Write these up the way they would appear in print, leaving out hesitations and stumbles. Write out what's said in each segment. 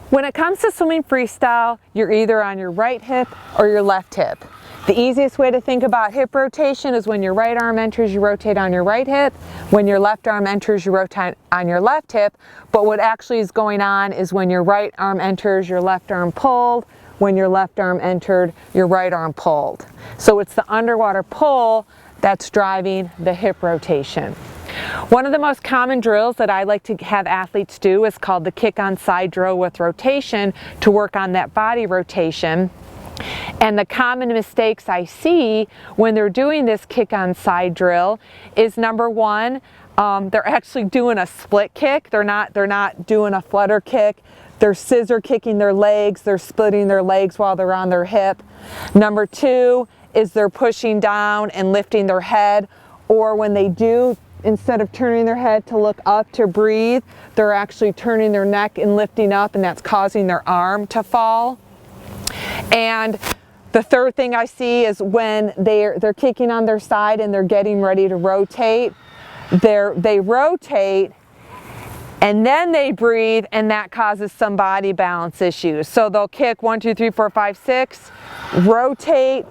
When it comes to swimming freestyle, you're either on your right hip or your left hip. The easiest way to think about hip rotation is when your right arm enters, you rotate on your right hip. When your left arm enters, you rotate on your left hip. But what actually is going on is when your right arm enters, your left arm pulled. When your left arm entered, your right arm pulled. So it's the underwater pull that's driving the hip rotation. One of the most common drills that I like to have athletes do is called the kick on side drill with rotation to work on that body rotation. And the common mistakes I see when they're doing this kick on side drill is number one, they're actually doing a split kick. They're not doing a flutter kick. They're scissor kicking their legs. They're splitting their legs while they're on their hip. Number two is they're pushing down and lifting their head, or when they do, instead of turning their head to look up to breathe, they're actually turning their neck and lifting up, and that's causing their arm to fall. And the third thing I see is when they're kicking on their side and they're getting ready to rotate, they rotate and then they breathe, and that causes some body balance issues. So they'll kick 1, 2, 3, 4, 5, 6, rotate,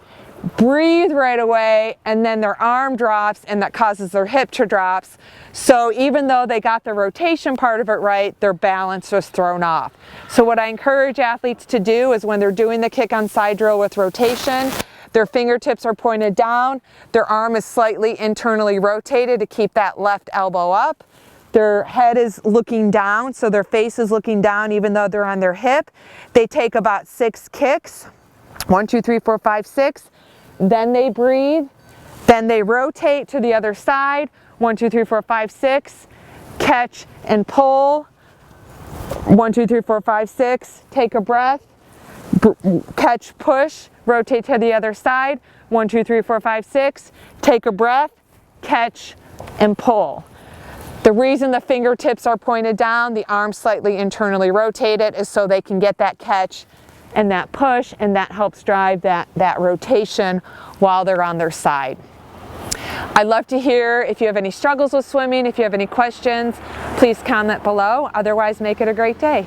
breathe right away, and then their arm drops, and that causes their hip to drop. So even though they got the rotation part of it right, their balance was thrown off. So what I encourage athletes to do is when they're doing the kick on side drill with rotation, their fingertips are pointed down, their arm is slightly internally rotated to keep that left elbow up. Their head is looking down, so their face is looking down even though they're on their hip. They take about 6 kicks, 1, 2, 3, 4, 5, 6. Then they breathe, then they rotate to the other side, 1, 2, 3, 4, 5, 6, catch and pull, 1, 2, 3, 4, 5, 6, take a breath, catch, push, rotate to the other side, 1, 2, 3, 4, 5, 6, take a breath, catch and pull. The reason the fingertips are pointed down, the arms slightly internally rotated, is so they can get that catch and that push, and that helps drive that rotation while they're on their side. I'd love to hear if you have any struggles with swimming. If you have any questions, please comment below. Otherwise, make it a great day.